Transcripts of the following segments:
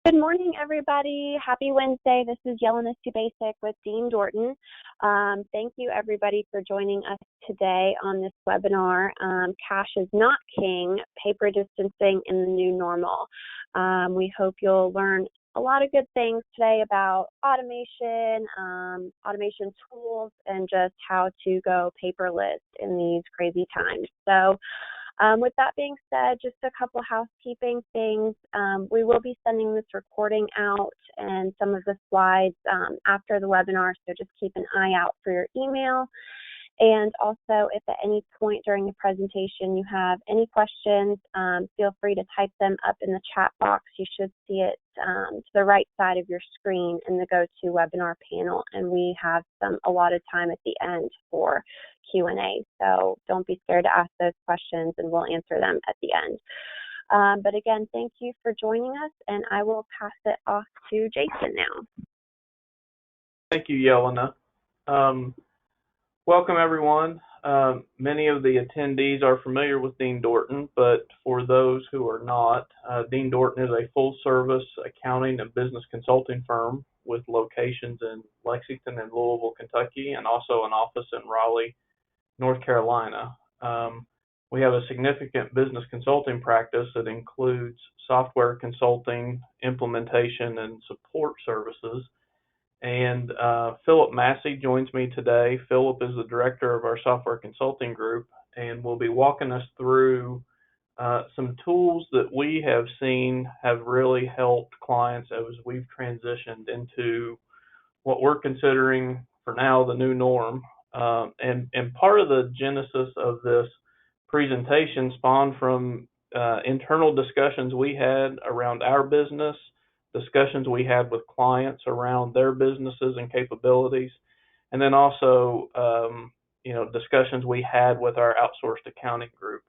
Good morning, everybody. Happy Wednesday. This is Yelena Basic with Dean Dorton. Thank you, everybody, for joining us today on this webinar. Cash is not king, paper distancing in the new normal. We hope you'll learn a lot of good things today about automation, automation tools, and just how to go paperless in these crazy times. So with that being said, just a couple housekeeping things. We will be sending this recording out and some of the slides after the webinar, so just keep an eye out for your email. And also, if at any point during the presentation you have any questions, feel free to type them up in the chat box. You should see it to the right side of your screen in the GoToWebinar panel, and we have some allotted time at the end for Q&A. So don't be scared to ask those questions, and we'll answer them at the end. But again, thank you for joining us, and I will pass it off to Jason now. Thank you, Yelena. Welcome, everyone. Many of the attendees are familiar with Dean Dorton, but for those who are not, Dean Dorton is a full-service accounting and business consulting firm with locations in Lexington and Louisville, Kentucky, and also an office in Raleigh, North Carolina. We have a significant business consulting practice that includes software consulting, implementation, and support services. And Philip Massey joins me today. Philip is the director of our software consulting group, and will be walking us through some tools that we have seen have really helped clients as we've transitioned into what we're considering for now the new norm. And part of the genesis of this presentation spawned from internal discussions we had around our business, discussions we had with clients around their businesses and capabilities, and then also discussions we had with our outsourced accounting group.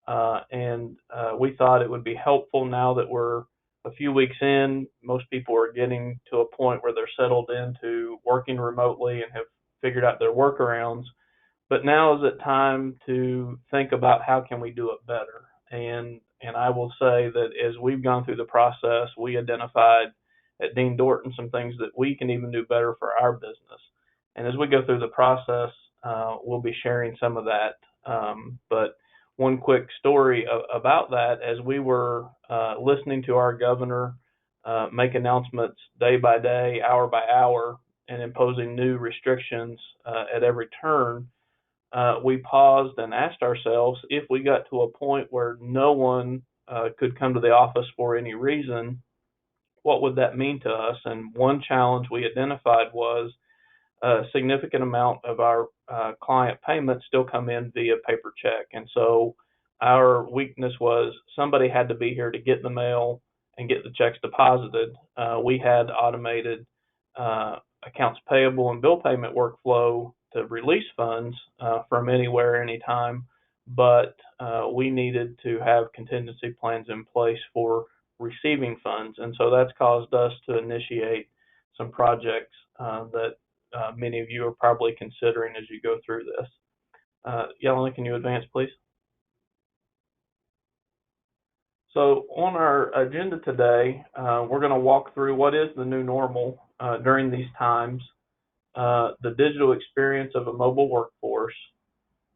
And we thought it would be helpful now that we're a few weeks in. Most people are getting to a point where they're settled into working remotely and have figured out their workarounds. But now is it time to think about how can we do it better. And I will say that as we've gone through the process, we identified at Dean Dorton some things that we can even do better for our business. And as we go through the process, we'll be sharing some of that. But one quick story about that, as we were listening to our governor make announcements day by day, hour by hour, and imposing new restrictions at every turn, we paused and asked ourselves, if we got to a point where no one could come to the office for any reason, what would that mean to us? And one challenge we identified was a significant amount of our client payments still come in via paper check. And so our weakness was somebody had to be here to get the mail and get the checks deposited. We had automated accounts payable and bill payment workflow to release funds from anywhere, anytime, but we needed to have contingency plans in place for receiving funds. And so that's caused us to initiate some projects that many of you are probably considering as you go through this. Yelena, can you advance, please? So on our agenda today, we're going to walk through what is the new normal during these times, the digital experience of a mobile workforce,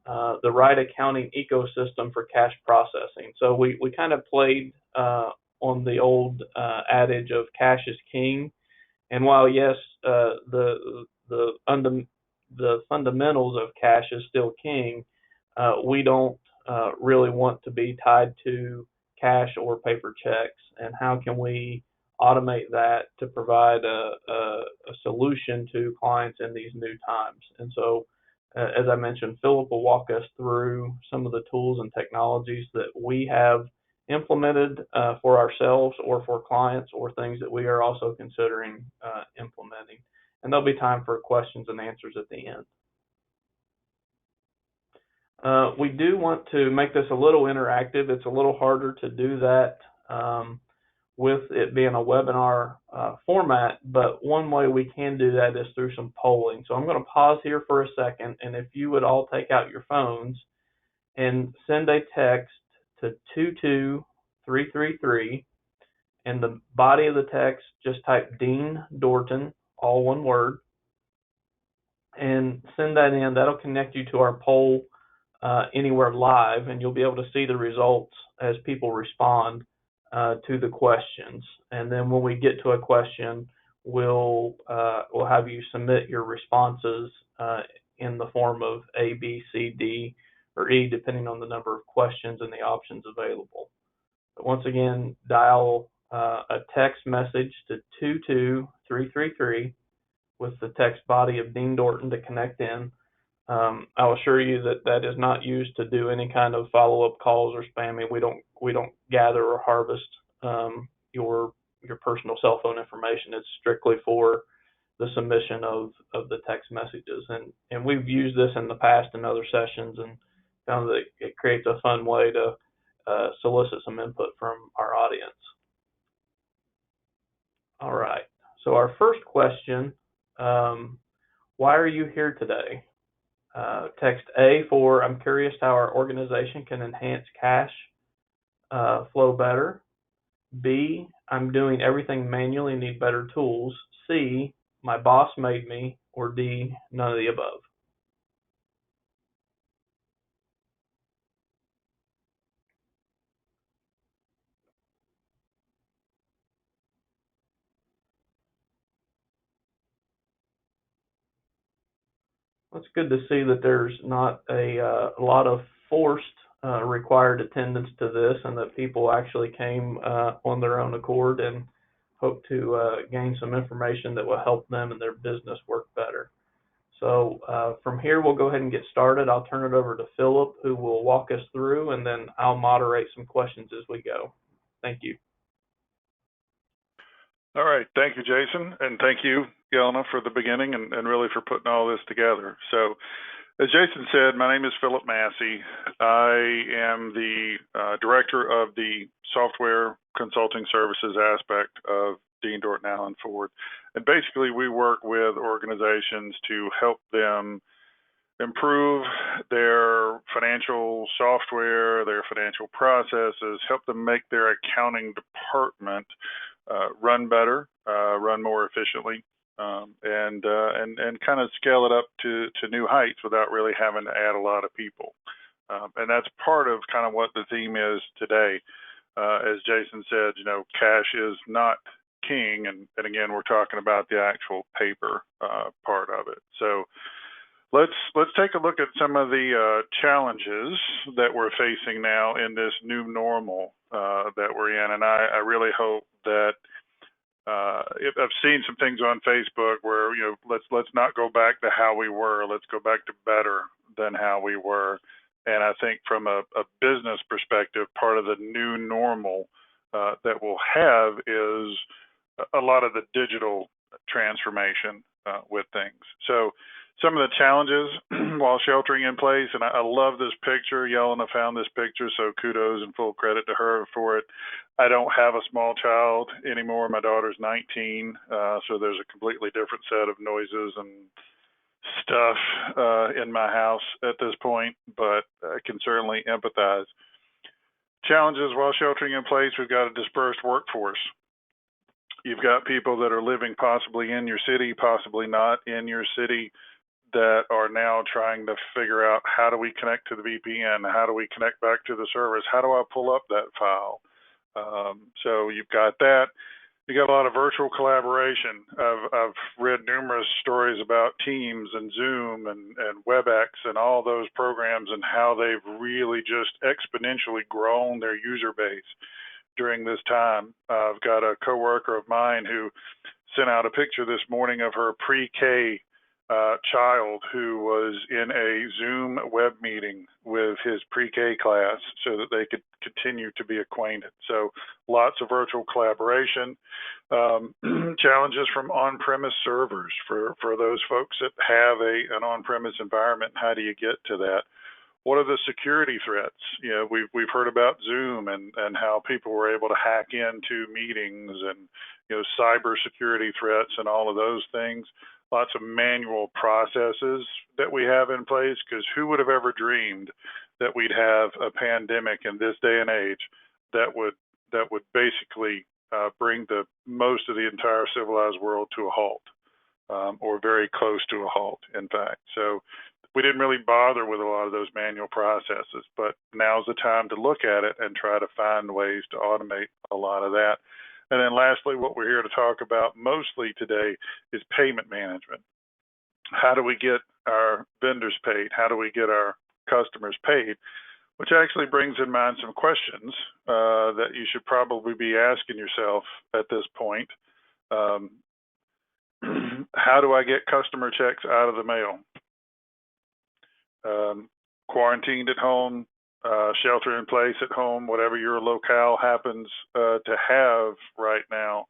the right accounting ecosystem for cash processing. So we kind of played on the old adage of cash is king. And while, yes, the fundamentals of cash is still king, we don't really want to be tied to cash or paper checks. And how can we automate that to provide a solution to clients in these new times? And so, as I mentioned, Philip will walk us through some of the tools and technologies that we have implemented for ourselves or for clients, or things that we are also considering implementing. And there'll be time for questions and answers at the end. We do want to make this a little interactive. It's a little harder to do that with it being a webinar format, but one way we can do that is through some polling. So I'm going to pause here for a second, and if you would all take out your phones and send a text to 22333 In the body of the text, just type Dean Dorton, all one word, and send that in. That'll connect you to our poll anywhere live, and you'll be able to see the results as people respond to the questions. And then when we get to a question, we'll have you submit your responses in the form of A, B, C, D, or E, depending on the number of questions and the options available. But once again, dial a text message to 22333 with the text body of Dean Dorton to connect in. I'll assure you that that is not used to do any kind of follow-up calls or spamming. We don't gather or harvest your personal cell phone information. It's strictly for the submission of the text messages. And we've used this in the past in other sessions and found that it creates a fun way to solicit some input from our audience. All right. So our first question, why are you here today? Text A for, I'm curious how our organization can enhance cash flow better. B, I'm doing everything manually, need better tools. C, my boss made me. Or D, none of the above. It's good to see that there's not a lot of forced required attendance to this, and that people actually came on their own accord and hope to gain some information that will help them and their business work better. So from here, we'll go ahead and get started. I'll turn it over to Philip, who will walk us through, and then I'll moderate some questions as we go. Thank you. All right. Thank you, Jason. And thank you, Yelena, for the beginning and really for putting all this together. So as Jason said, my name is Philip Massey. I am the director of the software consulting services aspect of Dean Dorton Allen Ford. And basically, we work with organizations to help them improve their financial software, their financial processes, help them make their accounting department run better, run more efficiently, and kind of scale it up to new heights without really having to add a lot of people. And that's part of kind of what the theme is today. As Jason said, cash is not king, and again, we're talking about the actual paper part of it. So let's take a look at some of the challenges that we're facing now in this new normal that we're in, and I really hope that I've seen some things on Facebook where let's not go back to how we were. Let's go back to better than how we were. And I think from a business perspective, part of the new normal that we'll have is a lot of the digital transformation with things. So some of the challenges while sheltering in place, and I love this picture. Yelena found this picture, so kudos and full credit to her for it. I don't have a small child anymore. My daughter's 19, so there's a completely different set of noises and stuff in my house at this point, but I can certainly empathize. Challenges while sheltering in place, we've got a dispersed workforce. You've got people that are living possibly in your city, possibly not in your city, that are now trying to figure out, how do we connect to the VPN? How do we connect back to the service? How do I pull up that file? So you've got that. You got a lot of virtual collaboration. I've read numerous stories about Teams and Zoom and WebEx and all those programs and how they've really just exponentially grown their user base during this time. I've got a coworker of mine who sent out a picture this morning of her pre-K child who was in a Zoom web meeting with his pre-K class so that they could continue to be acquainted. So lots of virtual collaboration. Challenges from on-premise servers for those folks that have an on-premise environment. How do you get to that? What are the security threats? We've heard about Zoom and how people were able to hack into meetings and cyber security threats and all of those things. Lots of manual processes that we have in place, because who would have ever dreamed that we'd have a pandemic in this day and age that would basically bring most of the entire civilized world to a halt, or very close to a halt, in fact. So we didn't really bother with a lot of those manual processes, but now's the time to look at it and try to find ways to automate a lot of that. And then lastly, what we're here to talk about mostly today is payment management. How do we get our vendors paid? How do we get our customers paid? Which actually brings in mind some questions that you should probably be asking yourself at this point. How do I get customer checks out of the mail? Quarantined at home, shelter in place at home, whatever your locale happens to have right now,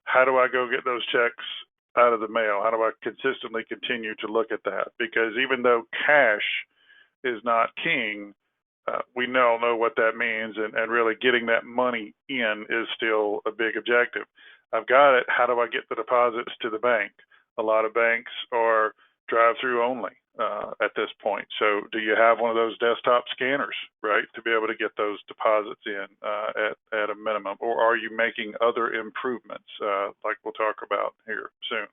how do I go get those checks out of the mail? How do I consistently continue to look at that? Because even though cash is not king, we all know what that means, and really getting that money in is still a big objective. I've got it. How do I get the deposits to the bank? A lot of banks are drive-through only at this point. So do you have one of those desktop scanners, right, to be able to get those deposits in at a minimum? Or are you making other improvements like we'll talk about here soon?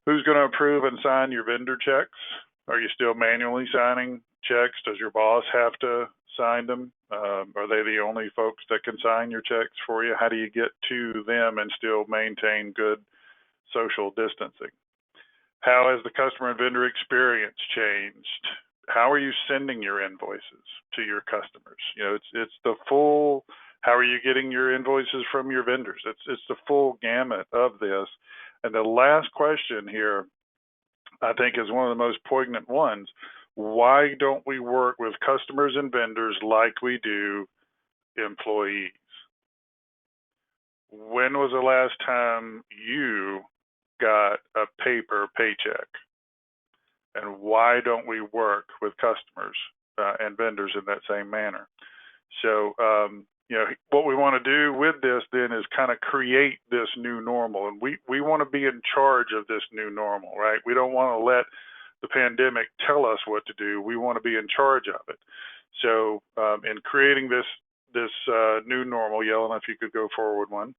Who's going to approve and sign your vendor checks? Are you still manually signing checks? Does your boss have to sign them? Are they the only folks that can sign your checks for you? How do you get to them and still maintain good social distancing? How has the customer and vendor experience changed? How are you sending your invoices to your customers? You know, it's the full. How are you getting your invoices from your vendors? It's the full gamut of this. And the last question here, I think, is one of the most poignant ones. Why don't we work with customers and vendors like we do employees? When was the last time you got a paper paycheck? And why don't we work with customers and vendors in that same manner? So, you know, what we want to do with this then is kind of create this new normal. And we want to be in charge of this new normal, right? We don't want to let the pandemic tell us what to do. We want to be in charge of it. So in creating this new normal, Yelena, if you could go forward one.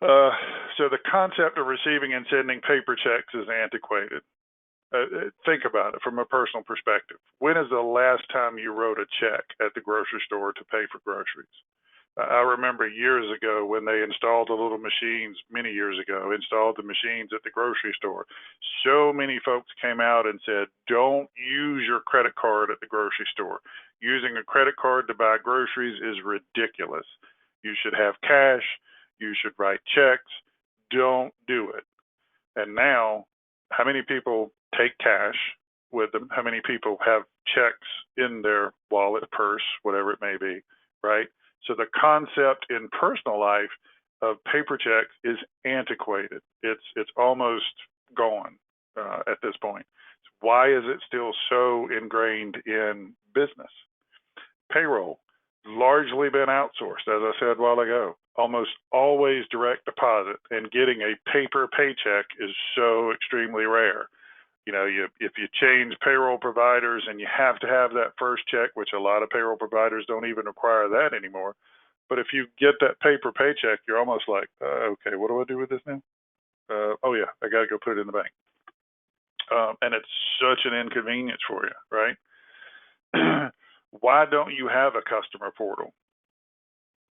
So the concept of receiving and sending paper checks is antiquated. Think about it from a personal perspective. When is the last time you wrote a check at the grocery store to pay for groceries? I remember years ago when they installed the little machines, many years ago, installed the machines at the grocery store. So many folks came out and said, don't use your credit card at the grocery store. Using a credit card to buy groceries is ridiculous. You should have cash. You should write checks. Don't do it. And now, how many people take cash with them? How many people have checks in their wallet, purse, whatever it may be, right? So the concept in personal life of paper checks is antiquated. It's almost gone at this point. Why is it still so ingrained in business? Payroll, largely been outsourced, as I said a while ago. Almost always direct deposit, and getting a paper paycheck is so extremely rare. You know, if you change payroll providers and you have to have that first check, which a lot of payroll providers don't even require that anymore. But if you get that paper paycheck, you're almost like, okay, what do I do with this now? Oh yeah, I got to go put it in the bank. And it's such an inconvenience for you, right? Why don't you have a customer portal?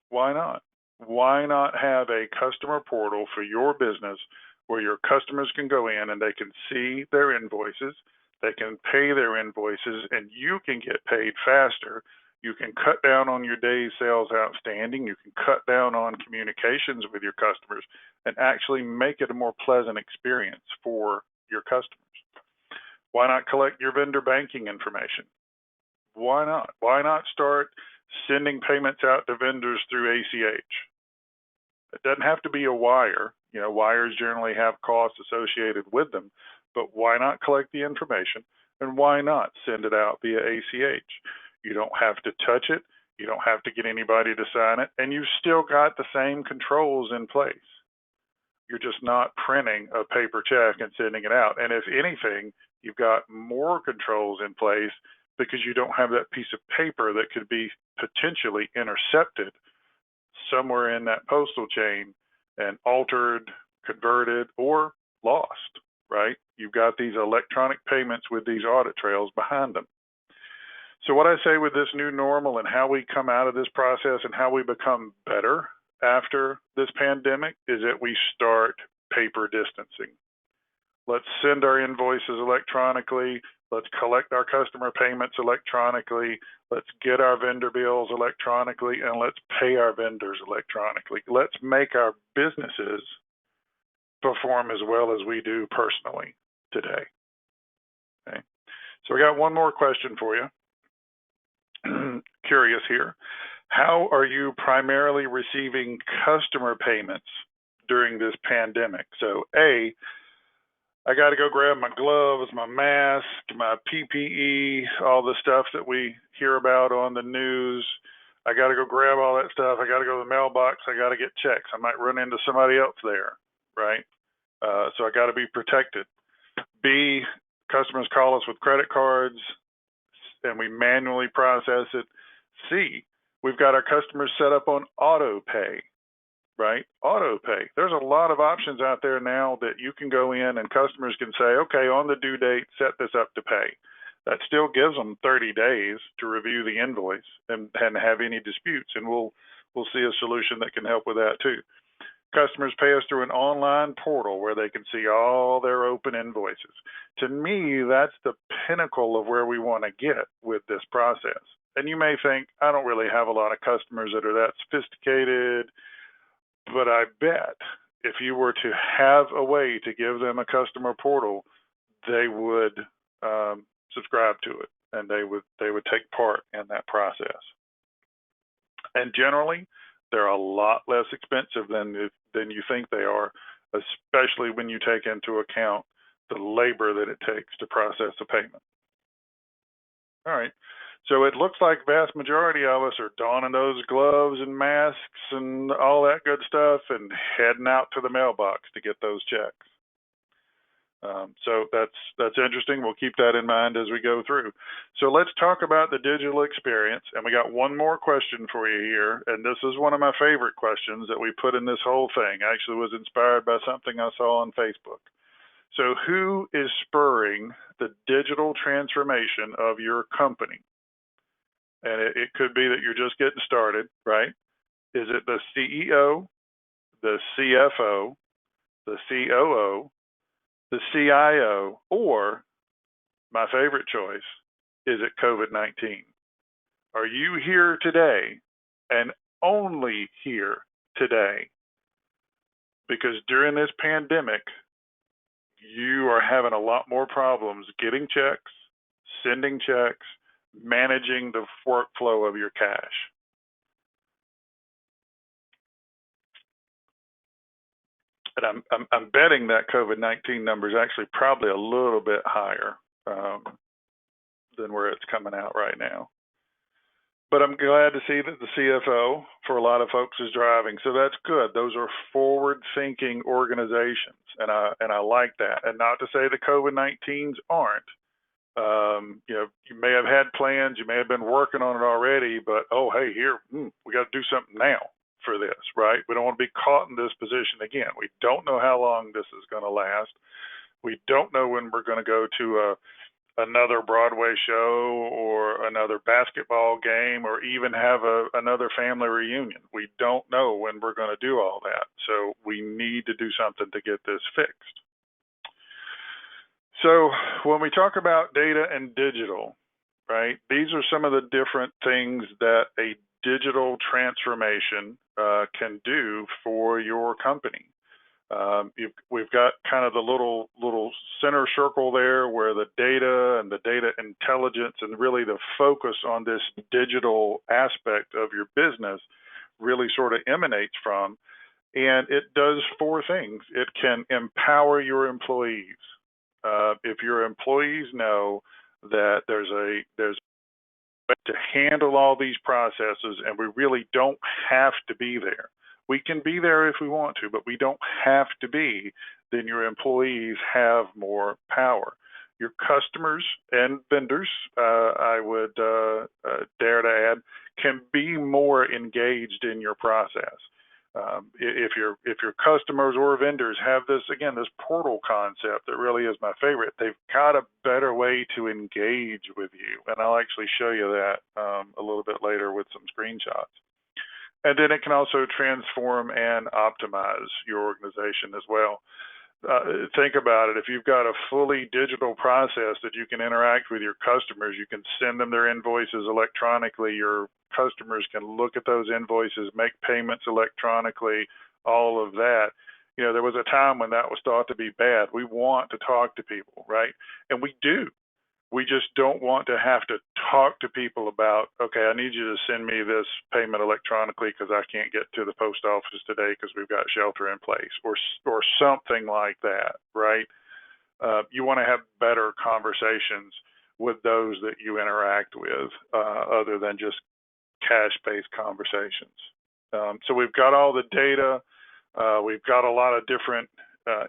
Why not? Why not have a customer portal for your business where your customers can go in and they can see their invoices, they can pay their invoices, and you can get paid faster. You can cut down on your days sales outstanding. You can cut down on communications with your customers and actually make it a more pleasant experience for your customers. Why not collect your vendor banking information? Why not? Why not start sending payments out to vendors through ACH? It doesn't have to be a wire. You know, wires generally have costs associated with them, but why not collect the information, and why not send it out via ACH? You don't have to touch it. You don't have to get anybody to sign it, and you've still got the same controls in place. You're just not printing a paper check and sending it out. And if anything, you've got more controls in place because you don't have that piece of paper that could be potentially intercepted somewhere in that postal chain and altered, converted, or lost, right? You've got these electronic payments with these audit trails behind them. So what I say with this new normal and how we come out of this process and how we become better after this pandemic is that we start paper distancing. Let's send our invoices electronically. Let's collect our customer payments electronically. Let's get our vendor bills electronically, and let's pay our vendors electronically. Let's make our businesses perform as well as we do personally today. Okay. So we got one more question for you. Curious here. How are you primarily receiving customer payments during this pandemic? So A, I got to go grab my gloves, my mask, my PPE, all the stuff that we hear about on the news. I got to go grab all that stuff. I got to go to the mailbox. I got to get checks. I might run into somebody else there, right? So I got to be protected. B, customers call us with credit cards and we manually process it. C, we've got our customers set up on auto pay. Right? Auto pay. There's a lot of options out there now that you can go in and customers can say, okay, on the due date, set this up to pay. That still gives them 30 days to review the invoice and have any disputes, and we'll see a solution that can help with that too. Customers pay us through an online portal where they can see all their open invoices. To me, that's the pinnacle of where we want to get with this process. And you may think, I don't really have a lot of customers that are that sophisticated, but I bet if you were to have a way to give them a customer portal, they would subscribe to it and they would take part in that process. And generally, they're a lot less expensive than you think they are, especially when you take into account the labor that it takes to process a payment. All right. So it looks like vast majority of us are donning those gloves and masks and all that good stuff and heading out to the mailbox to get those checks. So that's interesting. We'll keep that in mind as we go through. So let's talk about the digital experience. And we got one more question for you here. And this is one of my favorite questions that we put in this whole thing. Actually was inspired by something I saw on Facebook. So who is spurring the digital transformation of your company? And it could be that you're just getting started, right? Is it the CEO, the CFO, the COO, the CIO, or my favorite choice, is it COVID-19? Are you here today and only here today because during this pandemic, you are having a lot more problems getting checks, sending checks, managing the workflow of your cash? And I'm betting that COVID-19 number is actually probably a little bit higher than where it's coming out right now. But I'm glad to see that the CFO for a lot of folks is driving. So that's good. Those are forward-thinking organizations, and I like that. And not to say the COVID-19s aren't. You may have had plans, you may have been working on it already, but oh, hey, here, we got to do something now for this, right? We don't want to be caught in this position again. We don't know how long this is going to last. We don't know when we're going to go to another Broadway show or another basketball game or even have another family reunion. We don't know when we're going to do all that. So we need to do something to get this fixed. So when we talk about data and digital, right, these are some of the different things that a digital transformation can do for your company. We've got kind of the little center circle there where the data and the data intelligence and really the focus on this digital aspect of your business really sort of emanates from. And it does four things. It can empower your employees. If your employees know that there's a to handle all these processes and we really don't have to be there. We can be there if we want to, but we don't have to be, then your employees have more power. Your customers and vendors, I would dare to add, can be more engaged in your process. If your customers or vendors have this portal concept that really is my favorite, they've got a better way to engage with you, and I'll actually show you that a little bit later with some screenshots. And then it can also transform and optimize your organization as well. Think about it. If you've got a fully digital process that you can interact with your customers, you can send them their invoices electronically. Your customers can look at those invoices, make payments electronically, all of that. You know, there was a time when that was thought to be bad. We want to talk to people, right? And we do. We just don't want to have to talk to people about, okay, I need you to send me this payment electronically because I can't get to the post office today because we've got shelter in place, or something like that, right? You want to have better conversations with those that you interact with, other than just cash-based conversations. So we've got all the data. We've got a lot of different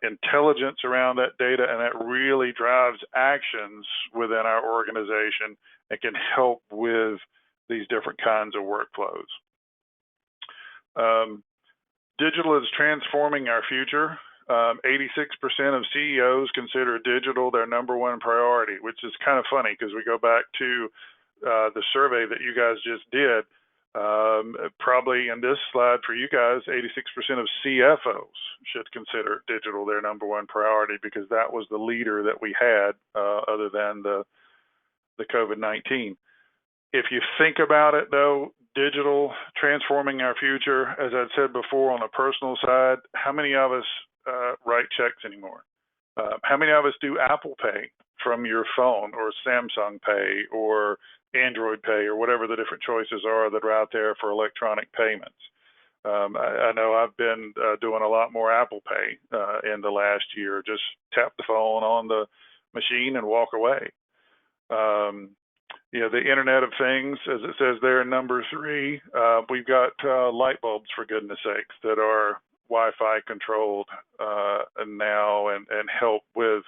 intelligence around that data, and that really drives actions within our organization and can help with these different kinds of workflows. Digital is transforming our future. 86% of CEOs consider digital their number one priority, which is kind of funny because we go back to the survey that you guys just did. Probably in this slide for you guys, 86% of CFOs should consider digital their number one priority, because that was the leader that we had, other than the COVID-19. If you think about it, though, digital transforming our future, as I said before, on a personal side, how many of us write checks anymore? How many of us do Apple Pay from your phone, or Samsung Pay, or Android Pay, or whatever the different choices are that are out there for electronic payments? I know I've been doing a lot more Apple Pay in the last year. Just tap the phone on the machine and walk away. You know, the Internet of Things, as it says there in number 3, we've got light bulbs, for goodness sakes, that are Wi-Fi controlled now, and help with,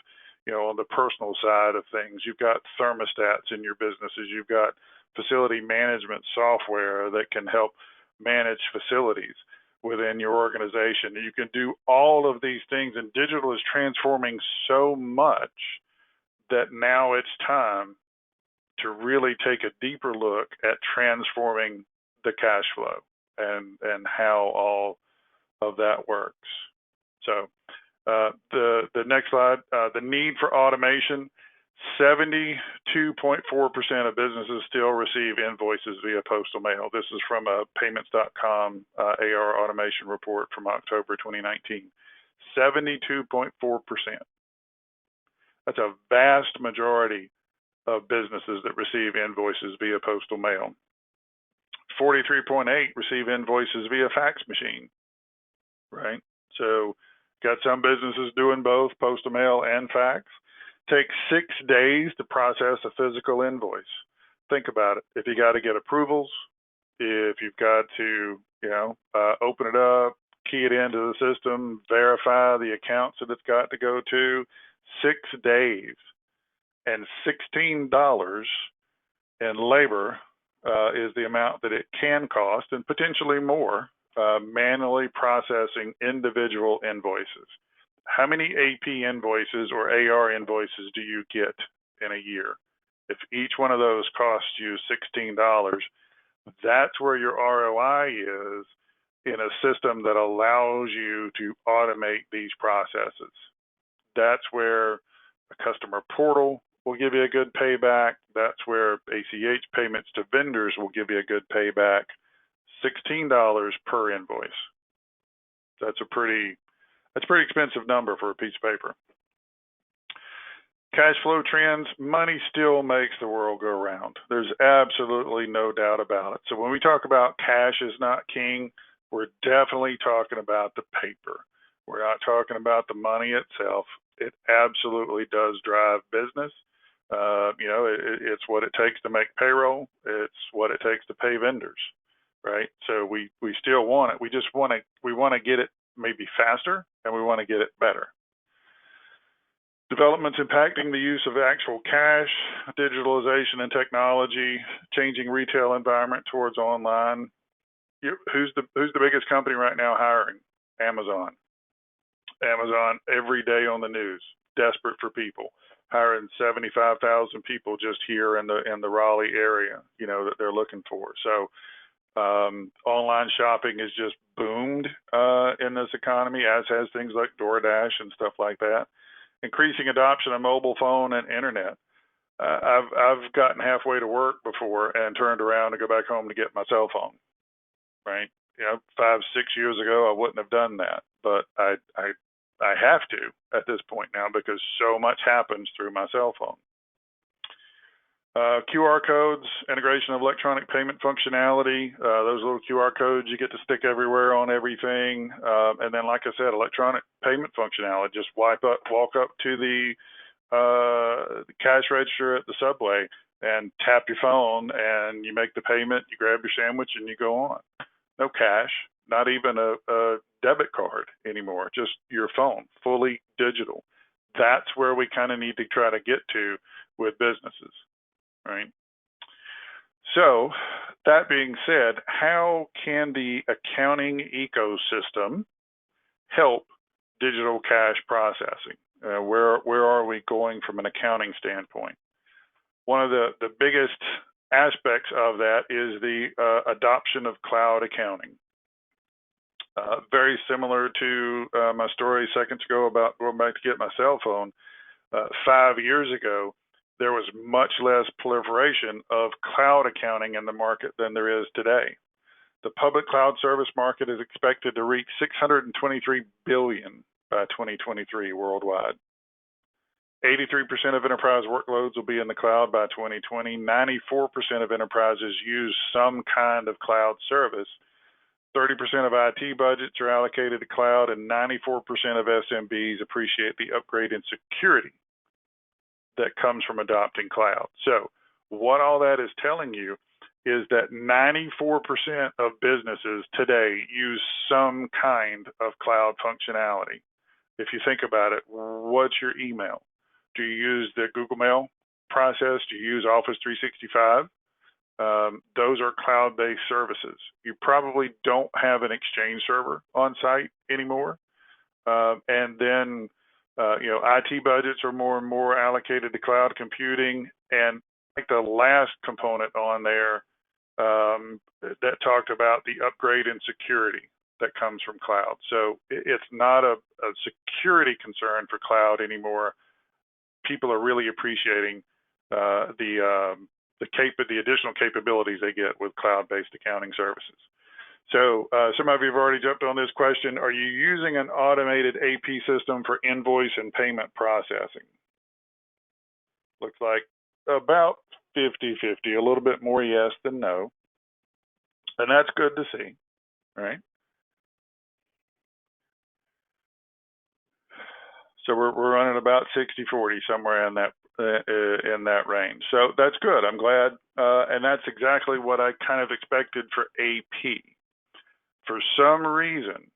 you know, on the personal side of things. You've got thermostats in your businesses. You've got facility management software that can help manage facilities within your organization. You can do all of these things, and digital is transforming so much that now it's time to really take a deeper look at transforming the cash flow and how all of that works. So the next slide, the need for automation. 72.4% of businesses still receive invoices via postal mail. This is from a payments.com AR automation report from October 2019. 72.4%. That's a vast majority of businesses that receive invoices via postal mail. 43.8 receive invoices via fax machine, right? So got some businesses doing both postal mail and fax. Takes 6 days to process a physical invoice. Think about it. If you got to get approvals, if you've got to, open it up, key it into the system, verify the accounts that it's got to go to, 6 days and $16 in labor is the amount that it can cost, and potentially more, manually processing individual invoices. How many AP invoices or AR invoices do you get in a year? If each one of those costs you $16, that's where your ROI is in a system that allows you to automate these processes. That's where a customer portal will give you a good payback. That's where ACH payments to vendors will give you a good payback. $16 per invoice. That's a pretty expensive number for a piece of paper. Cash flow trends. Money still makes the world go round. There's absolutely no doubt about it. So when we talk about cash is not king, we're definitely talking about the paper. We're not talking about the money itself. It absolutely does drive business. It's what it takes to make payroll. It's what it takes to pay vendors, right? So we still want it. We want to get it maybe faster, and we want to get it better. Developments impacting the use of actual cash, digitalization and technology, changing retail environment towards online. Who's the biggest company right now hiring? Amazon. Amazon every day on the news, desperate for people, hiring 75,000 people just here in the Raleigh area, that they're looking for. So online shopping has just boomed in this economy, as has things like DoorDash and stuff like that. Increasing adoption of mobile phone and internet. I've gotten halfway to work before and turned around to go back home to get my cell phone. Right? 5, 6 years ago, I wouldn't have done that, but I have to at this point now because so much happens through my cell phone. QR codes, integration of electronic payment functionality, those little QR codes you get to stick everywhere on everything. And then, like I said, electronic payment functionality, just walk up to the cash register at the Subway and tap your phone and you make the payment, you grab your sandwich and you go on. No cash, not even a debit card anymore, just your phone, fully digital. That's where we kind of need to try to get to with businesses. Right. So that being said, how can the accounting ecosystem help digital cash processing? Where are we going from an accounting standpoint? One of the biggest aspects of that is the adoption of cloud accounting. Very similar to my story seconds ago about going back to get my cell phone. 5 years ago, there was much less proliferation of cloud accounting in the market than there is today. The public cloud service market is expected to reach $623 billion by 2023 worldwide. 83% of enterprise workloads will be in the cloud by 2020. 94% of enterprises use some kind of cloud service. 30% of IT budgets are allocated to cloud, and 94% of SMBs appreciate the upgrade in security that comes from adopting cloud. So what all that is telling you is that 94% of businesses today use some kind of cloud functionality. If you think about it, what's your email? Do you use the Google Mail process? Do you use Office 365? Those are cloud-based services. You probably don't have an Exchange server on site anymore. And then IT budgets are more and more allocated to cloud computing. And like the last component on there that talked about the upgrade in security that comes from cloud. So it's not a security concern for cloud anymore. People are really appreciating the additional capabilities they get with cloud-based accounting services. So some of you have already jumped on this question. Are you using an automated AP system for invoice and payment processing? Looks like about 50-50, a little bit more yes than no. And that's good to see, right? So we're running about 60-40, somewhere in that range. So that's good. I'm glad, and that's exactly what I kind of expected for AP. For some reason,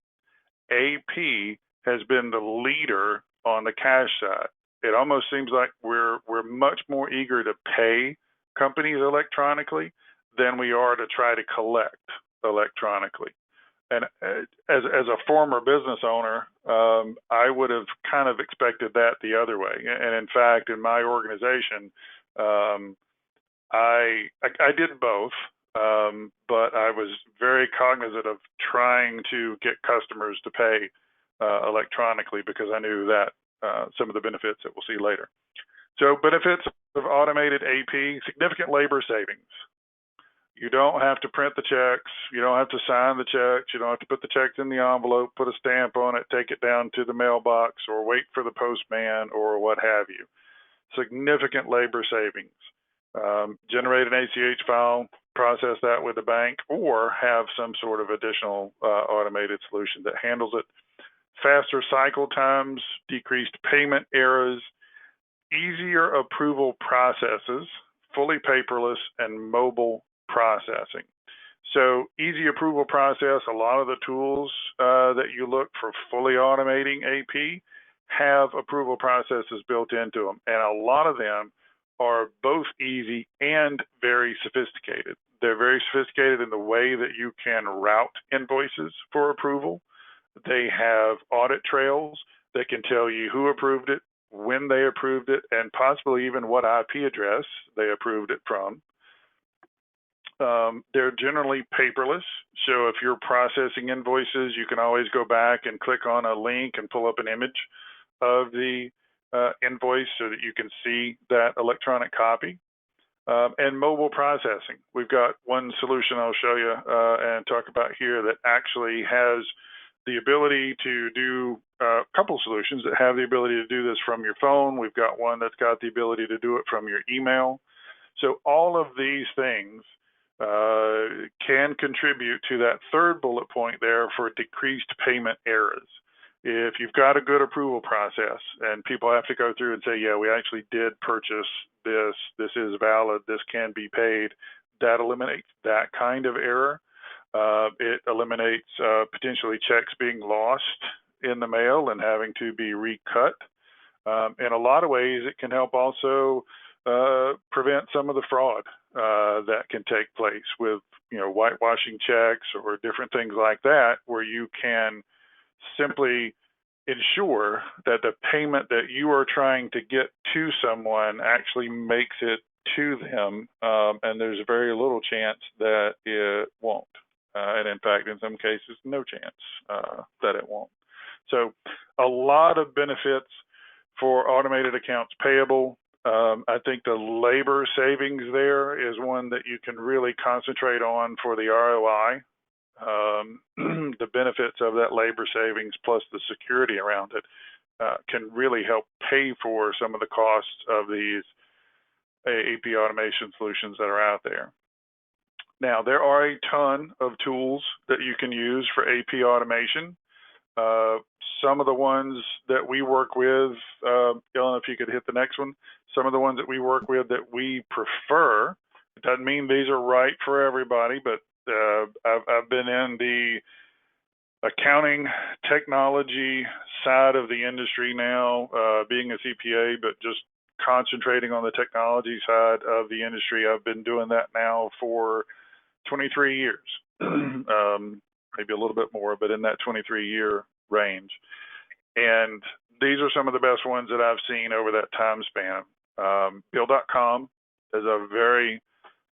AP has been the leader on the cash side. It almost seems like we're much more eager to pay companies electronically than we are to try to collect electronically. And as a former business owner, I would have kind of expected that the other way. And in fact, in my organization, I did both, but I was very cognizant of trying to get customers to pay electronically because I knew that some of the benefits that we'll see later. So benefits of automated AP, significant labor savings. You don't have to print the checks. You don't have to sign the checks. You don't have to put the checks in the envelope, put a stamp on it, take it down to the mailbox, or wait for the postman, or what have you. Significant labor savings. Generate an ACH file, process that with the bank, or have some sort of additional automated solution that handles it. Faster cycle times, decreased payment errors, easier approval processes, fully paperless, and mobile processing. So easy approval process, a lot of the tools that you look for fully automating AP have approval processes built into them, and a lot of them are both easy and very sophisticated. They're very sophisticated in the way that you can route invoices for approval. They have audit trails that can tell you who approved it, when they approved it, and possibly even what IP address they approved it from. They're generally paperless, so if you're processing invoices, you can always go back and click on a link and pull up an image of the invoice so that you can see that electronic copy. And mobile processing. We've got one solution I'll show you and talk about here that actually has the ability to do a couple solutions that have the ability to do this from your phone. We've got one that's got the ability to do it from your email. So all of these things can contribute to that third bullet point there for decreased payment errors. If you've got a good approval process and people have to go through and say, yeah, we actually did purchase this, this is valid, this can be paid, that eliminates that kind of error. It eliminates potentially checks being lost in the mail and having to be recut. In a lot of ways, it can help also prevent some of the fraud that can take place with, whitewashing checks or different things like that, where you can simply ensure that the payment that you are trying to get to someone actually makes it to them, and there's very little chance that it won't. And in fact, in some cases, no chance that it won't. So a lot of benefits for automated accounts payable. I think the labor savings there is one that you can really concentrate on for the ROI. The benefits of that labor savings plus the security around it can really help pay for some of the costs of these AP automation solutions that are out there. Now, there are a ton of tools that you can use for AP automation. Some of the ones that we work with, Ellen, if you could hit the next one, some of the ones that we work with that we prefer, it doesn't mean these are right for everybody, but I've been in the accounting technology side of the industry now, being a CPA, but just concentrating on the technology side of the industry. I've been doing that now for 23 years, maybe a little bit more, but in that 23-year range. And these are some of the best ones that I've seen over that time span. Bill.com is a very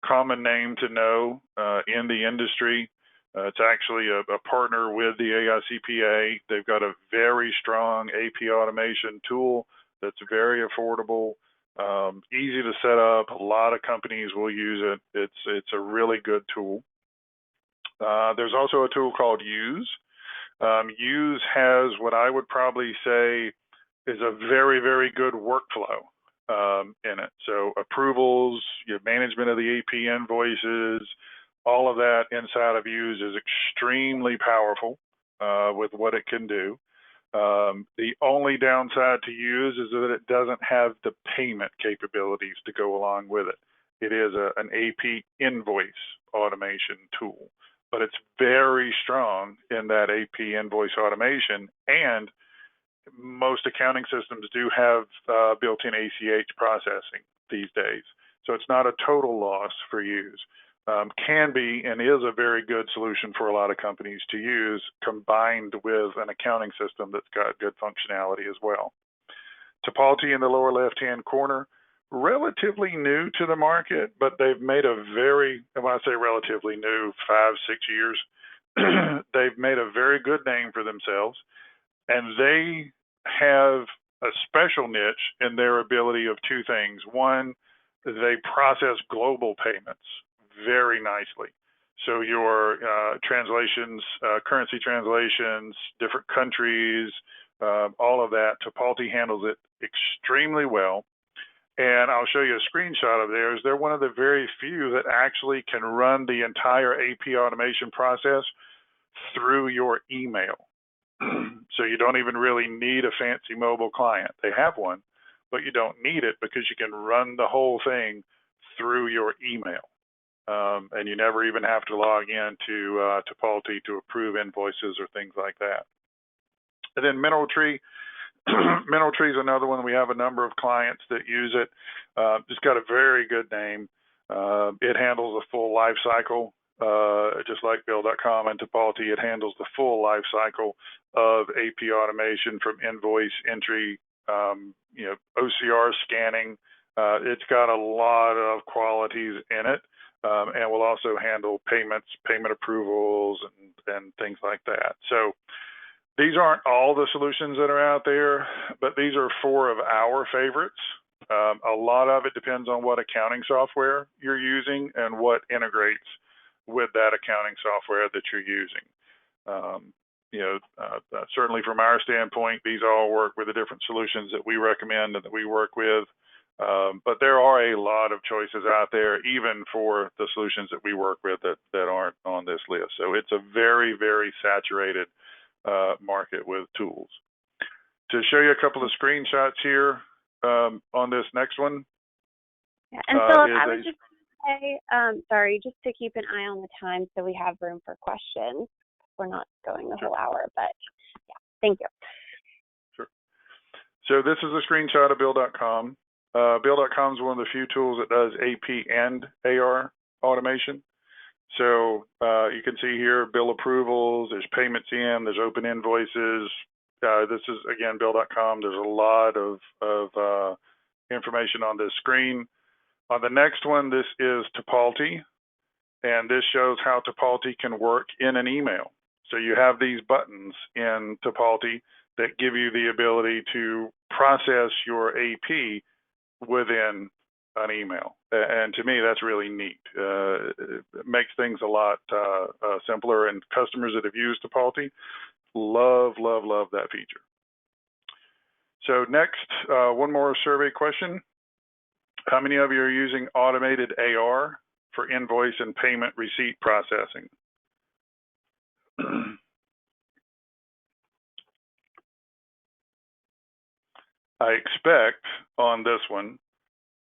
common name to know in the industry. It's actually a partner with the AICPA. They've got a very strong AP automation tool that's very affordable, easy to set up. A lot of companies will use it. It's a really good tool. There's also a tool called Use. Use has what I would probably say is a very, very good workflow in it. So approvals, your management of the AP invoices, all of that inside of Use is extremely powerful with what it can do. The only downside to Use is that it doesn't have the payment capabilities to go along with it. It is an AP invoice automation tool, but it's very strong in that AP invoice automation, and most accounting systems do have built-in ACH processing these days. So it's not a total loss for Use. Can be and is a very good solution for a lot of companies to use, combined with an accounting system that's got good functionality as well. Topology in the lower left-hand corner, relatively new to the market, but they've made a very, and when I say relatively new, 5-6 years, they've made a very good name for themselves, and they have a special niche in their ability of two things. One, they process global payments very nicely. So your translations, currency translations, different countries, all of that, Topology handles it extremely well. And I'll show you a screenshot of theirs. They're one of the very few that actually can run the entire AP automation process through your email. So you don't even really need a fancy mobile client. They have one, but you don't need it because you can run the whole thing through your email. And you never even have to log in to Topology to approve invoices or things like that. And then MineralTree, Mineral Tree is another one. We have a number of clients that use it. It's got a very good name. It handles the full life cycle, just like Bill.com and Topalti. It handles the full life cycle of AP automation, from invoice entry, OCR scanning. It's got a lot of qualities in it, and will also handle payments, payment approvals, and things like that. So these aren't all the solutions that are out there, but these are 4 of our favorites. A lot of it depends on what accounting software you're using and what integrates with that accounting software that you're using. Certainly from our standpoint, these all work with the different solutions that we recommend and that we work with. But there are a lot of choices out there, even for the solutions that we work with that aren't on this list. So it's a very, very saturated market with tools. To show you a couple of screenshots here on this next one. Yeah. And Philip, I would just say, sorry, just to keep an eye on the time so we have room for questions. We're not going the whole hour, but yeah, thank you. Sure. So this is a screenshot of Bill.com. Bill.com is one of the few tools that does AP and AR automation. So you can see here bill approvals, there's payments in, there's open invoices. This is, again, Bill.com. There's a lot of information on this screen. On the next one, this is Topalti, and this shows how Topalti can work in an email. So you have these buttons in Topalti that give you the ability to process your AP within an email. And to me, that's really neat. It makes things a lot simpler, and customers that have used Topalti love that feature. So next, one more survey question. How many of you are using automated AR for invoice and payment receipt processing? I expect on this one,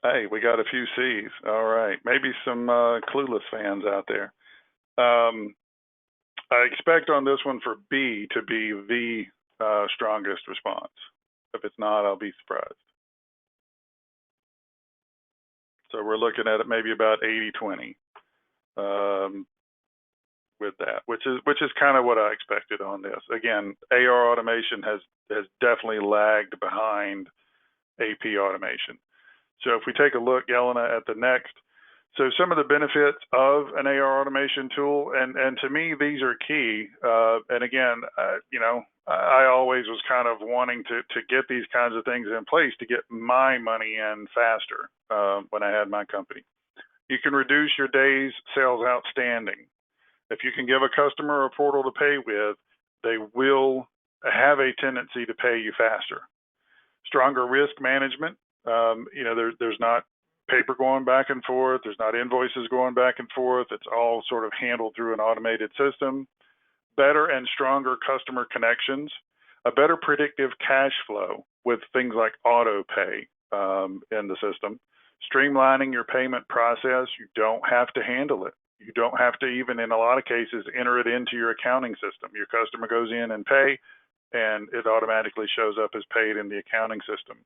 hey, we got a few C's. All right, maybe some clueless fans out there. I expect on this one for B to be the strongest response. If it's not, I'll be surprised. So we're looking at it maybe about 80-20 with that, which is kind of what I expected on this. Again, AR automation has definitely lagged behind AP automation. So if we take a look, Yelena, at the next, so some of the benefits of an AR automation tool, and to me, these are key. And again, I always was kind of wanting to get these kinds of things in place to get my money in faster when I had my company. You can reduce your days sales outstanding. If you can give a customer a portal to pay with, they will have a tendency to pay you faster. Stronger risk management. There's not paper going back and forth. There's not invoices going back and forth. It's all sort of handled through an automated system. Better and stronger customer connections. A better predictive cash flow with things like auto pay in the system. Streamlining your payment process. You don't have to handle it. You don't have to even, in a lot of cases, enter it into your accounting system. Your customer goes in and pay, and it automatically shows up as paid in the accounting system.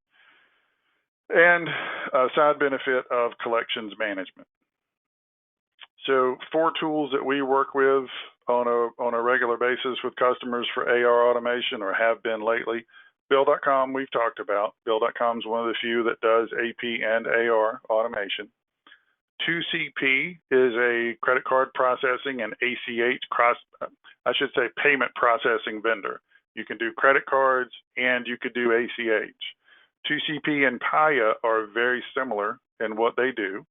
And a side benefit of collections management. So 4 tools that we work with on a regular basis with customers for AR automation, or have been lately. Bill.com we've talked about. Bill.com is one of the few that does AP and AR automation. 2CP is a credit card processing and ACH payment processing vendor. You can do credit cards and you could do ACH. 2CP and Paya are very similar in what they do.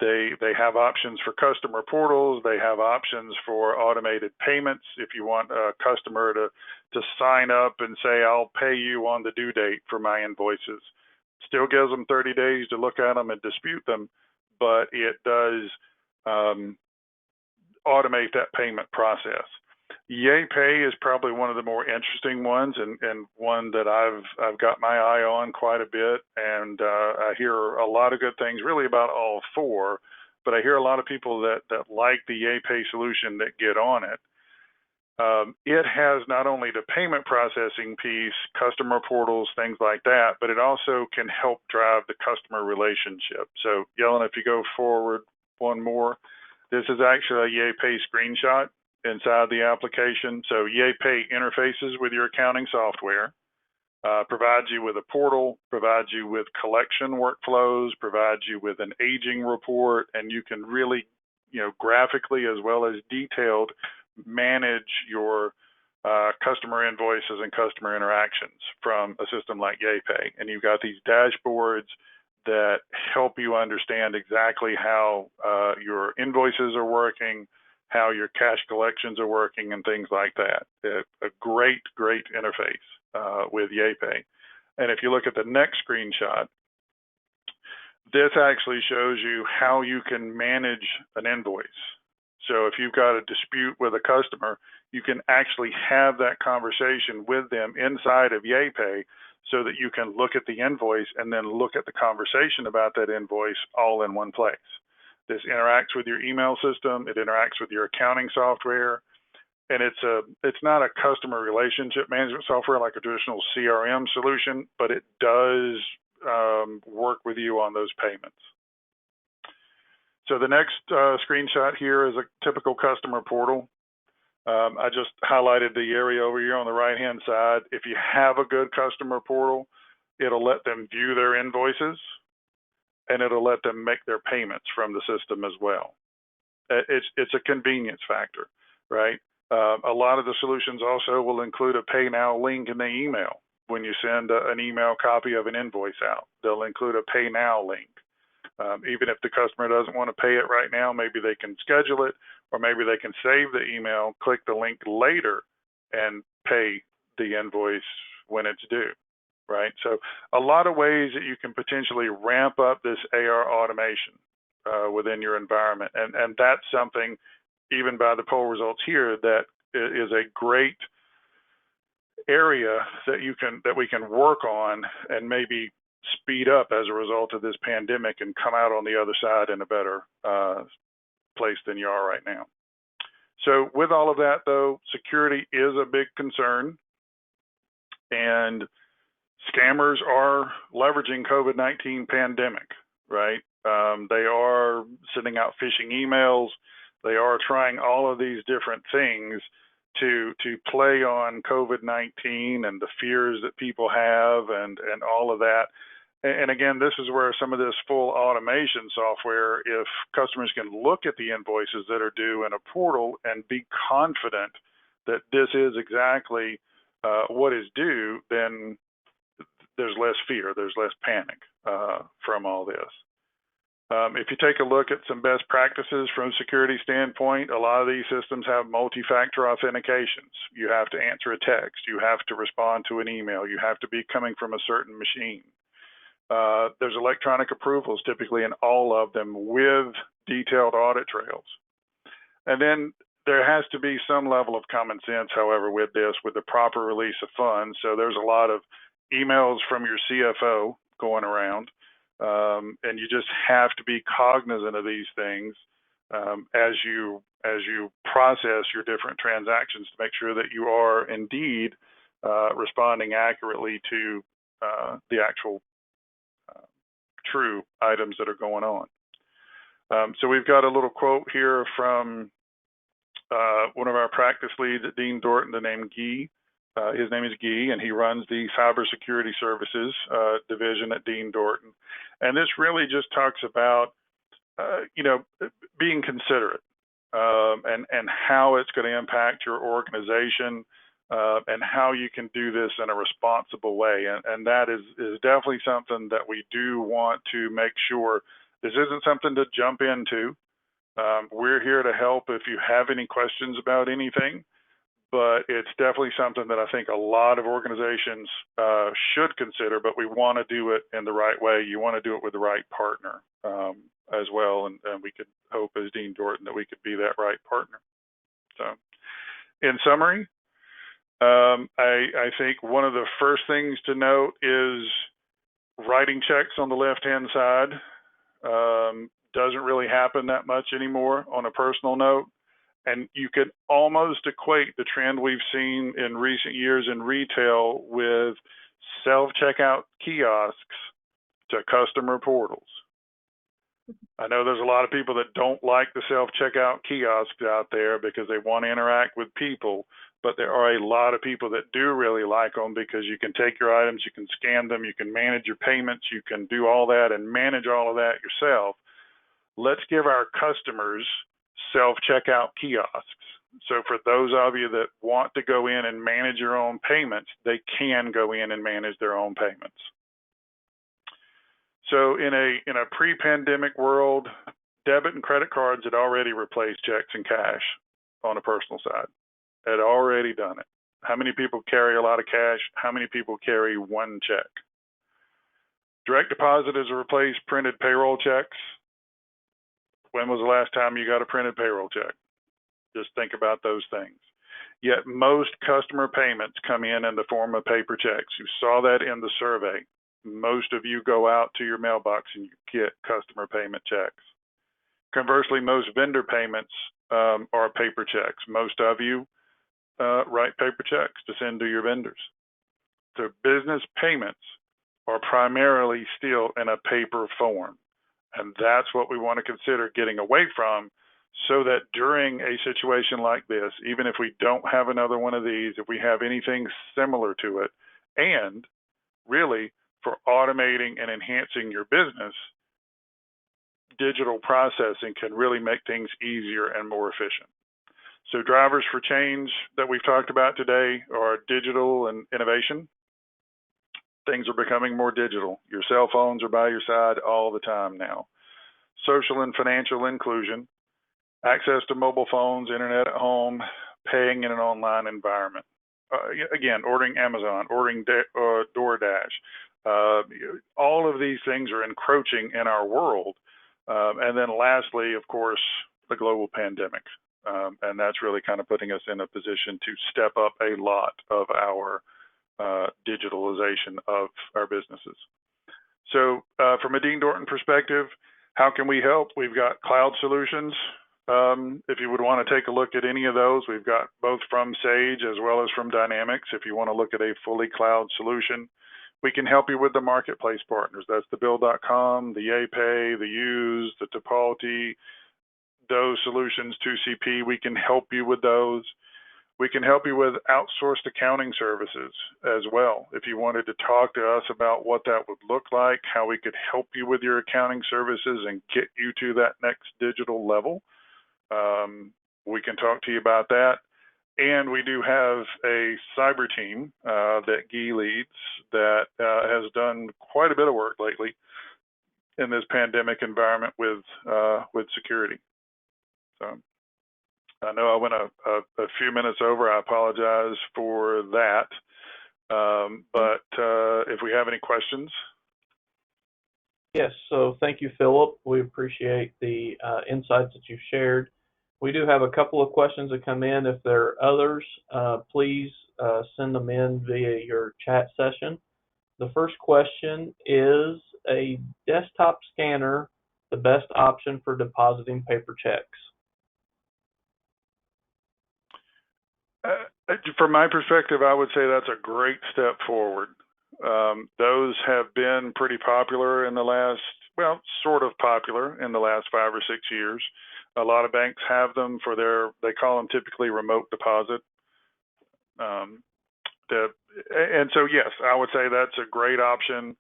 They have options for customer portals. They have options for automated payments. If you want a customer to sign up and say, I'll pay you on the due date for my invoices. Still gives them 30 days to look at them and dispute them, but it does automate that payment process. YayPay is probably one of the more interesting ones, and one that I've got my eye on quite a bit, and I hear a lot of good things really about all 4, but I hear a lot of people that like the YayPay solution that get on it. It has not only the payment processing piece, customer portals, things like that, but it also can help drive the customer relationship. So, Yellen, if you go forward one more, this is actually a YayPay screenshot inside the application. So YayPay interfaces with your accounting software, provides you with a portal, provides you with collection workflows, provides you with an aging report, and you can really, graphically as well as detailed manage your customer invoices and customer interactions from a system like YayPay. And you've got these dashboards that help you understand exactly how your invoices are working, how your cash collections are working, and things like that. A great interface with YayPay. And if you look at the next screenshot, this actually shows you how you can manage an invoice. So if you've got a dispute with a customer, you can actually have that conversation with them inside of YayPay so that you can look at the invoice and then look at the conversation about that invoice all in one place. This interacts with your email system, it interacts with your accounting software, and it's not a customer relationship management software like a traditional CRM solution, but it does work with you on those payments. So the next screenshot here is a typical customer portal. I just highlighted the area over here on the right-hand side. If you have a good customer portal, it'll let them view their invoices, and it'll let them make their payments from the system as well. It's a convenience factor, right? A lot of the solutions also will include a Pay Now link in the email. When you send an email copy of an invoice out, they'll include a Pay Now link. Even if the customer doesn't want to pay it right now, maybe they can schedule it, or maybe they can save the email, click the link later, and pay the invoice when it's due, right? So a lot of ways that you can potentially ramp up this AR automation within your environment. And that's something, even by the poll results here, that is a great area that we can work on and maybe speed up as a result of this pandemic and come out on the other side in a better place than you are right now. So with all of that, though, security is a big concern, and scammers are leveraging COVID-19 pandemic, right? They are sending out phishing emails. They are trying all of these different things to play on COVID-19 and the fears that people have and all of that. And again, this is where some of this full automation software, if customers can look at the invoices that are due in a portal and be confident that this is exactly what is due, then there's less fear, there's less panic from all this. If you take a look at some best practices from a security standpoint, a lot of these systems have multi-factor authentications. You have to answer a text, you have to respond to an email, you have to be coming from a certain machine. There's electronic approvals typically in all of them with detailed audit trails. And then there has to be some level of common sense, however, with this, with the proper release of funds. So there's a lot of emails from your CFO going around, and you just have to be cognizant of these things as you process your different transactions to make sure that you are indeed responding accurately to the actual true items that are going on. So we've got a little quote here from one of our practice leads at Dean Dorton, the name Guy. His name is Guy, and he runs the cybersecurity services division at Dean Dorton. And this really just talks about, being considerate and how it's going to impact your organization and how you can do this in a responsible way. And that is definitely something that we do want to make sure. This isn't something to jump into. We're here to help if you have any questions about anything, but it's definitely something that I think a lot of organizations should consider, but we want to do it in the right way. You want to do it with the right partner as well, and we could hope as Dean Dorton that we could be that right partner. So in summary, I think one of the first things to note is writing checks on the left-hand side doesn't really happen that much anymore on a personal note. And you can almost equate the trend we've seen in recent years in retail with self-checkout kiosks to customer portals. I know there's a lot of people that don't like the self-checkout kiosks out there because they want to interact with people, but there are a lot of people that do really like them because you can take your items, you can scan them, you can manage your payments, you can do all that and manage all of that yourself. Let's give our customers self-checkout kiosks. So for those of you that want to go in and manage your own payments, they can go in and manage their own payments. So in a pre-pandemic world, debit and credit cards had already replaced checks and cash on a personal side. Had already done it. How many people carry a lot of cash? How many people carry one check? Direct deposit has replaced printed payroll checks. When was the last time you got a printed payroll check? Just think about those things. Yet most customer payments come in the form of paper checks. You saw that in the survey. Most of you go out to your mailbox and you get customer payment checks. Conversely, most vendor payments are paper checks. Most of you write paper checks to send to your vendors. So business payments are primarily still in a paper form. And that's what we want to consider getting away from, so that during a situation like this, even if we don't have another one of these, if we have anything similar to it, and really for automating and enhancing your business, digital processing can really make things easier and more efficient. So drivers for change that we've talked about today are digital and innovation. Things are becoming more digital. Your cell phones are by your side all the time now. Social and financial inclusion, access to mobile phones, internet at home, paying in an online environment. Again, ordering Amazon, ordering DoorDash. All of these things are encroaching in our world. And then lastly, of course, the global pandemic. And that's really kind of putting us in a position to step up a lot of our digitalization of our businesses. So from a Dean Dorton perspective, how can we help? We've got cloud solutions. If you would want to take a look at any of those, we've got both from Sage as well as from Dynamics. If you want to look at a fully cloud solution, we can help you with the marketplace partners. That's the Bill.com, the YayPay, the Use, the Tipalti, those solutions, 2CP. We can help you with those. We can help you with outsourced accounting services as well. If you wanted to talk to us about what that would look like, how we could help you with your accounting services and get you to that next digital level, we can talk to you about that. And we do have a cyber team that Guy leads that has done quite a bit of work lately in this pandemic environment with security. So I know I went a few minutes over. I apologize for that. But if we have any questions. Yes, so thank you, Philip. We appreciate the insights that you've shared. We do have a couple of questions that come in. If there are others, please send them in via your chat session. The first question is, a desktop scanner the best option for depositing paper checks? From my perspective, I would say that's a great step forward. Those have been pretty popular in the last, well, sort of popular in the last 5 or 6 years. A lot of banks have them for they call them typically remote deposit. And so, yes, I would say that's a great option.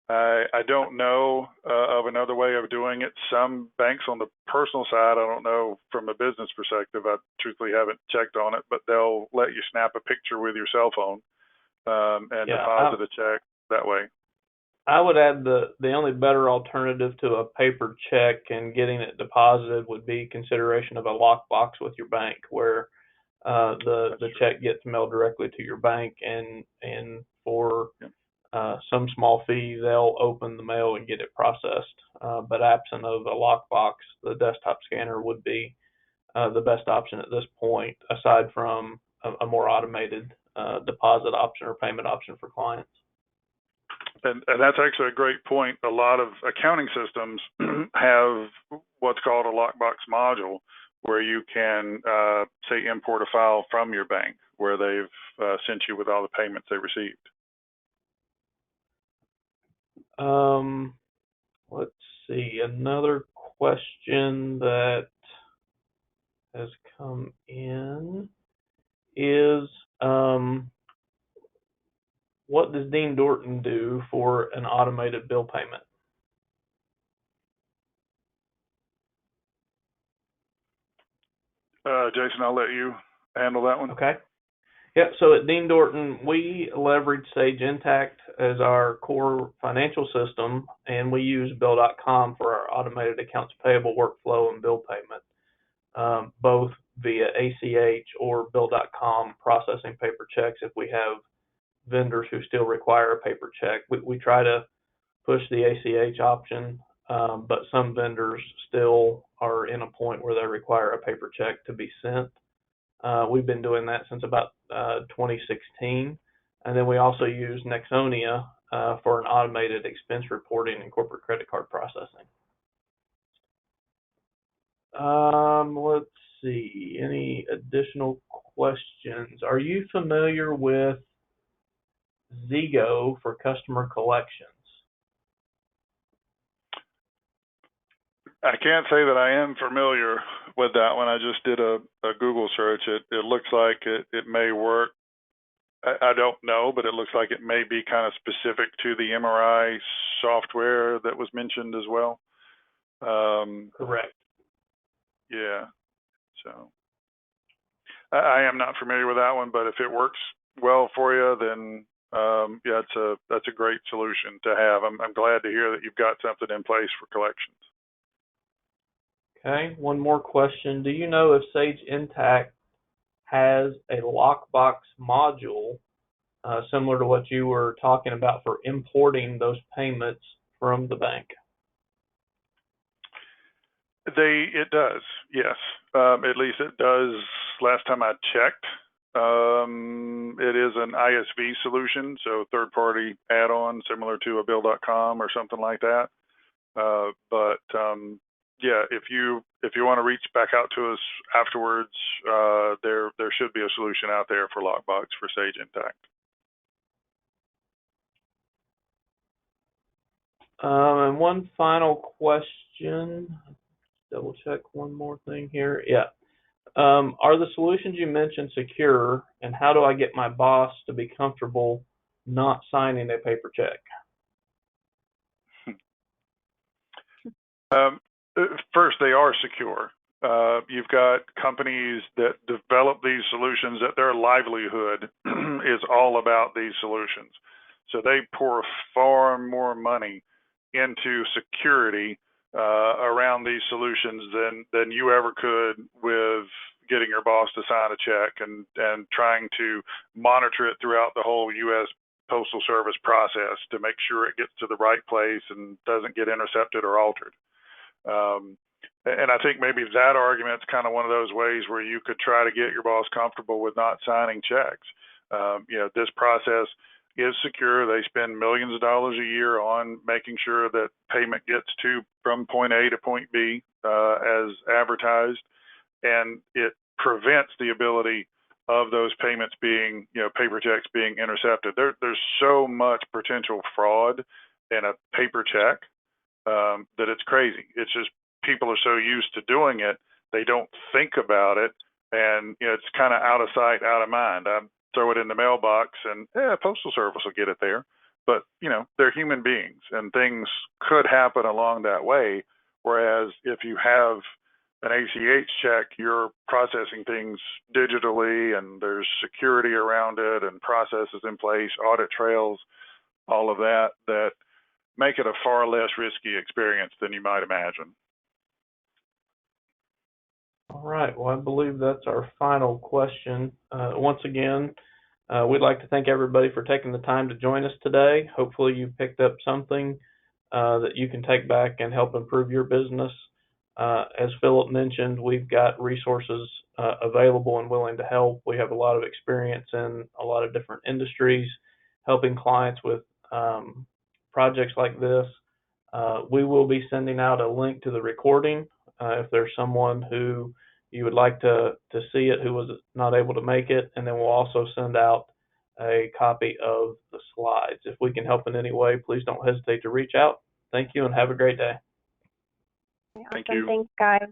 I don't know of another way of doing it. Some banks on the personal side, I don't know from a business perspective, I truthfully haven't checked on it, but they'll let you snap a picture with your cell phone and deposit a check that way. I would add the only better alternative to a paper check and getting it deposited would be consideration of a lockbox with your bank, where the check gets mailed directly to your bank, and for some small fee they'll open the mail and get it processed. But absent of a lockbox, the desktop scanner would be the best option at this point, aside from a more automated deposit option or payment option for clients. And that's actually a great point. A lot of accounting systems have what's called a lockbox module, where you can, say, import a file from your bank where they've sent you with all the payments they received. Let's see. Another question that has come in is, what does Dean Dorton do for an automated bill payment? Jason, I'll let you handle that one. Okay. Yep. So at Dean Dorton, we leverage Sage Intacct as our core financial system, and we use Bill.com for our automated accounts payable workflow and bill payment, both via ACH or Bill.com processing paper checks if we have vendors who still require a paper check. We try to push the ACH option, but some vendors still are in a point where they require a paper check to be sent. We've been doing that since about 2016. And then we also use Nexonia for an automated expense reporting and corporate credit card processing. Let's see, any additional questions? Are you familiar with Zego for customer collections? I can't say that I am familiar with that one. I just did a Google search. It looks like it may work. I don't know, but it looks like it may be kind of specific to the MRI software that was mentioned as well. Correct. Yeah. So I am not familiar with that one, but if it works well for you, then yeah, that's a great solution to have. I'm glad to hear that you've got something in place for collections. Okay, one more question. Do you know if Sage Intacct has a lockbox module similar to what you were talking about for importing those payments from the bank? It does, yes. At least it does. Last time I checked, it is an ISV solution, so third-party add-on similar to a Bill.com or something like that. But yeah, if you want to reach back out to us afterwards, there should be a solution out there for lockbox for Sage Intacct. And one final question. Double check one more thing here. Yeah. Are the solutions you mentioned secure, and how do I get my boss to be comfortable not signing a paper check? First, they are secure. You've got companies that develop these solutions that their livelihood is all about these solutions. So they pour far more money into security around these solutions than you ever could with getting your boss to sign a check and trying to monitor it throughout the whole U.S. Postal Service process to make sure it gets to the right place and doesn't get intercepted or altered. And I think maybe that argument's kind of one of those ways where you could try to get your boss comfortable with not signing checks. This process is secure. They spend millions of dollars a year on making sure that payment gets from point A to point B as advertised, and it prevents the ability of those payments being, paper checks being intercepted. There's so much potential fraud in a paper check that it's crazy. It's just people are so used to doing it, they don't think about it, and it's kind of out of sight, out of mind. I throw it in the mailbox, and Postal Service will get it there. But they're human beings, and things could happen along that way. Whereas if you have an ACH check, you're processing things digitally, and there's security around it, and processes in place, audit trails, all of that make it a far less risky experience than you might imagine. All right. Well, I believe that's our final question. Once again, we'd like to thank everybody for taking the time to join us today. Hopefully you picked up something that you can take back and help improve your business. As Philip mentioned, we've got resources available and willing to help. We have a lot of experience in a lot of different industries, helping clients with projects like this. We will be sending out a link to the recording if there's someone who you would like to see it who was not able to make it, and then we'll also send out a copy of the slides. If we can help in any way, please don't hesitate to reach out. Thank you and have a great day. Awesome. Thank you. Thanks, guys.